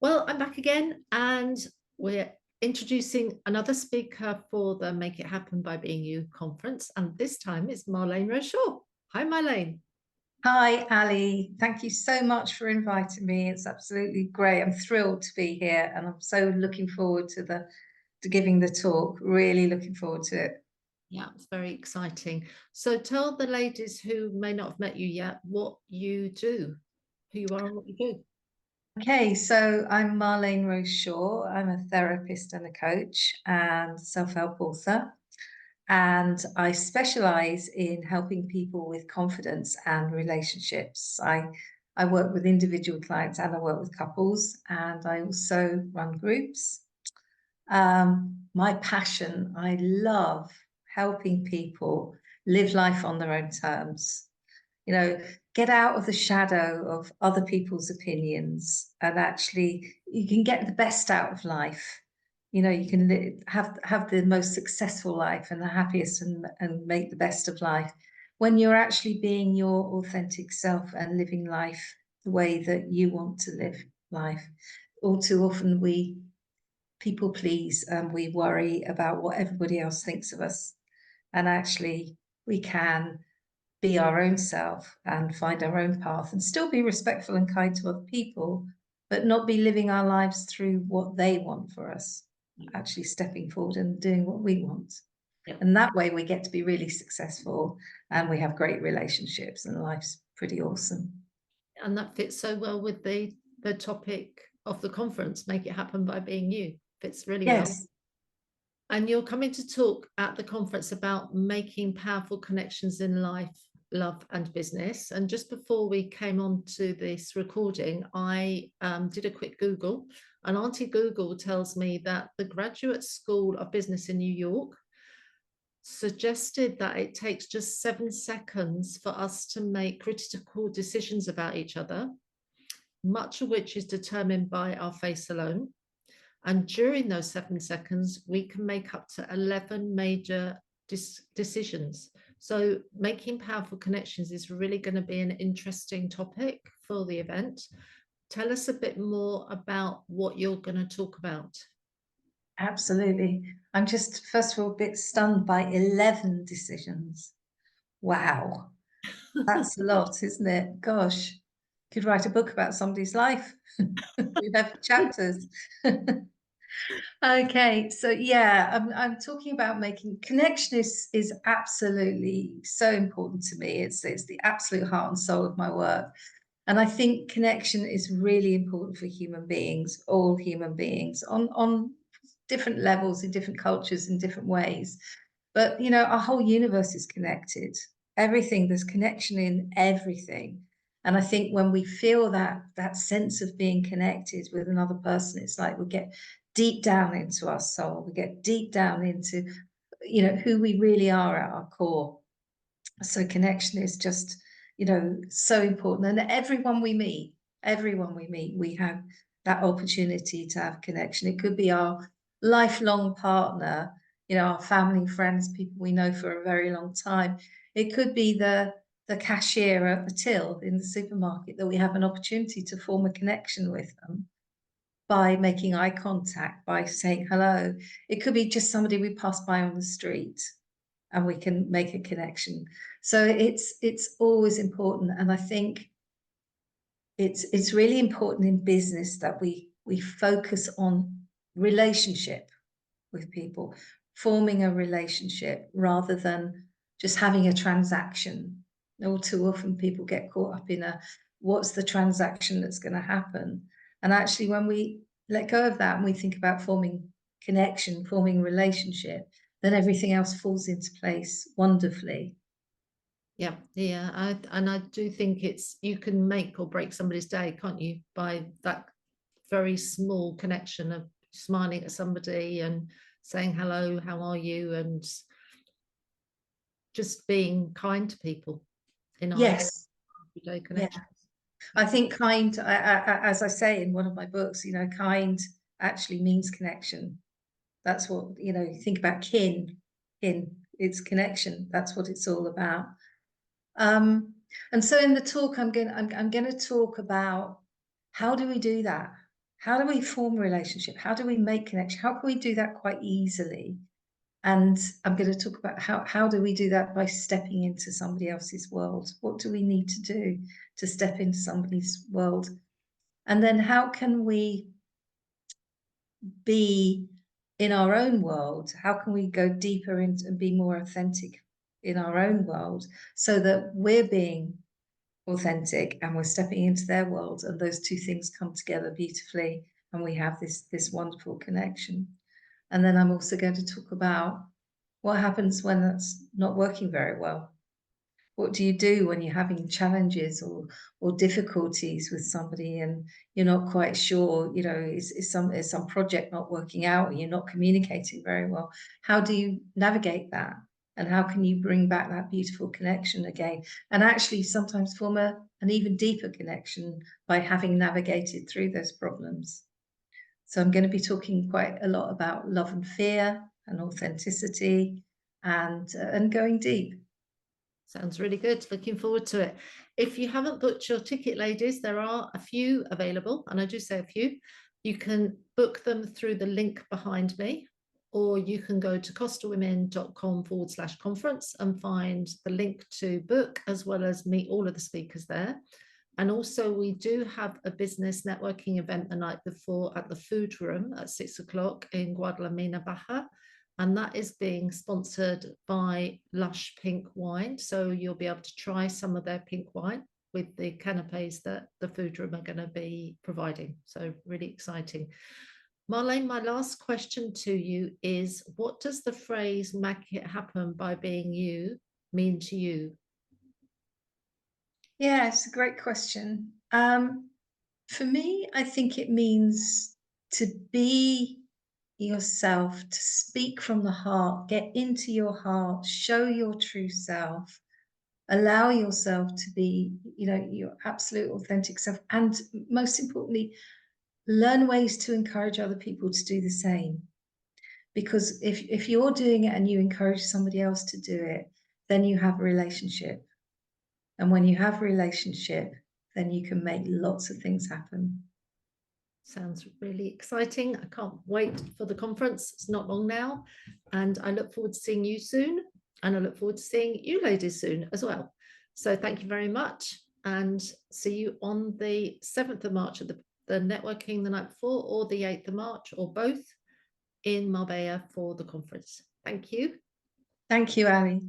Well, I'm back again, and we're introducing another speaker for the Make It Happen by Being You conference. And this time it's Marléne Rose Shaw. Hi, Marléne. Hi, Ali. Thank you so much for inviting me. It's absolutely great. I'm thrilled to be here, and I'm so looking forward to giving the talk. Really looking forward to it. Yeah, it's very exciting. So tell the ladies who may not have met you yet what you do, who you are and what you do. Okay, so I'm Marlene Rose Shaw. I'm a therapist and a coach and self-help author, and I specialize in helping people with confidence and relationships. I work with individual clients and I work with couples, and I also run groups. My passion, I love helping people live life on their own terms. You know, get out of the shadow of other people's opinions, and actually you can get the best out of life. You can have the most successful life and the happiest, and make the best of life when you're actually being your authentic self and living life the way that you want to live life. All too often we people please and we worry about what everybody else thinks of us. And actually, we can be our own self and find our own path and still be respectful and kind to other people, but not be living our lives through what they want for us, actually stepping forward and doing what we want. Yeah. And that way we get to be really successful and we have great relationships and life's pretty awesome. And that fits so well with the topic of the conference, Make It Happen by Being You. Fits really well. Yes. And you're coming to talk at the conference about making powerful connections in life, love, and business. And just before we came on to this recording, I did a quick Google, and Auntie Google tells me that the Graduate School of Business in New York suggested that it takes just 7 seconds for us to make critical decisions about each other, much of which is determined by our face alone. And during those 7 seconds, we can make up to 11 major decisions. So making powerful connections is really going to be an interesting topic for the event. Tell us a bit more about what you're going to talk about. Absolutely. I'm just, first of all, a bit stunned by 11 decisions. Wow. That's a lot, isn't it? Gosh, could write a book about somebody's life. We'd have chapters. Okay, so yeah, I'm talking about making connection is absolutely so important to me. It's the absolute heart and soul of my work. And I think connection is really important for human beings, all human beings, on different levels, in different cultures, in different ways. But our whole universe is connected. Everything, there's connection in everything. And I think when we feel that sense of being connected with another person, it's like we get deep down into our soul. We get deep down into, who we really are at our core. So connection is just, so important. And everyone we meet, we have that opportunity to have connection. It could be our lifelong partner, our family, friends, people we know for a very long time. It could be the cashier at the till in the supermarket that we have an opportunity to form a connection with them by making eye contact, by saying hello. It could be just somebody we pass by on the street and we can make a connection. So it's always important. And I think it's really important in business that we focus on relationship with people, forming a relationship rather than just having a transaction. All too often people get caught up in what's the transaction that's going to happen. And actually when we let go of that and we think about forming connection, forming relationship, then everything else falls into place wonderfully. Yeah, yeah. And I do think you can make or break somebody's day, can't you, by that very small connection of smiling at somebody and saying hello, how are you, and just being kind to people in our Yes. everyday Yeah. connections. I think kind, as I say in one of my books, kind actually means connection. That's what, you think about kin, it's connection. That's what it's all about. And so in the talk, I'm going to talk about how do we do that? how do we form a relationship? How do we make connection? How can we do that quite easily? And I'm going to talk about how do we do that by stepping into somebody else's world? What do we need to do to step into somebody's world? And then how can we be in our own world? How can we go deeper into and be more authentic in our own world so that we're being authentic and we're stepping into their world, and those two things come together beautifully and we have this wonderful connection. And then I'm also going to talk about what happens when that's not working very well. What do you do when you're having challenges or difficulties with somebody and you're not quite sure, you know, is some project not working out, or you're not communicating very well? How do you navigate that? And how can you bring back that beautiful connection again? And actually sometimes form an even deeper connection by having navigated through those problems. So I'm going to be talking quite a lot about love and fear and authenticity and going deep. Sounds really good. Looking forward to it. If you haven't booked your ticket, ladies, there are a few available, and I do say a few. You can book them through the link behind me, or you can go to costawomen.com/conference and find the link to book, as well as meet all of the speakers there. And also we do have a business networking event the night before at the food room at 6 o'clock in Guadalmina Baja. And that is being sponsored by Lush Pink Wine. So you'll be able to try some of their pink wine with the canapes that the food room are going to be providing. So really exciting. Marléne, my last question to you is, what does the phrase "make it happen by being you" mean to you? Yeah, it's a great question. For me, I think it means to be yourself, to speak from the heart, get into your heart, show your true self, allow yourself to be, you know, your absolute authentic self, and most importantly, learn ways to encourage other people to do the same. Because if you're doing it and you encourage somebody else to do it, then you have a relationship. And when you have a relationship, then you can make lots of things happen. Sounds really exciting. I can't wait for the conference. It's not long now. And I look forward to seeing you soon. And I look forward to seeing you ladies soon as well. So thank you very much. And see you on the 7th of March at the networking the night before, or the 8th of March, or both, in Marbella for the conference. Thank you. Thank you, Ali.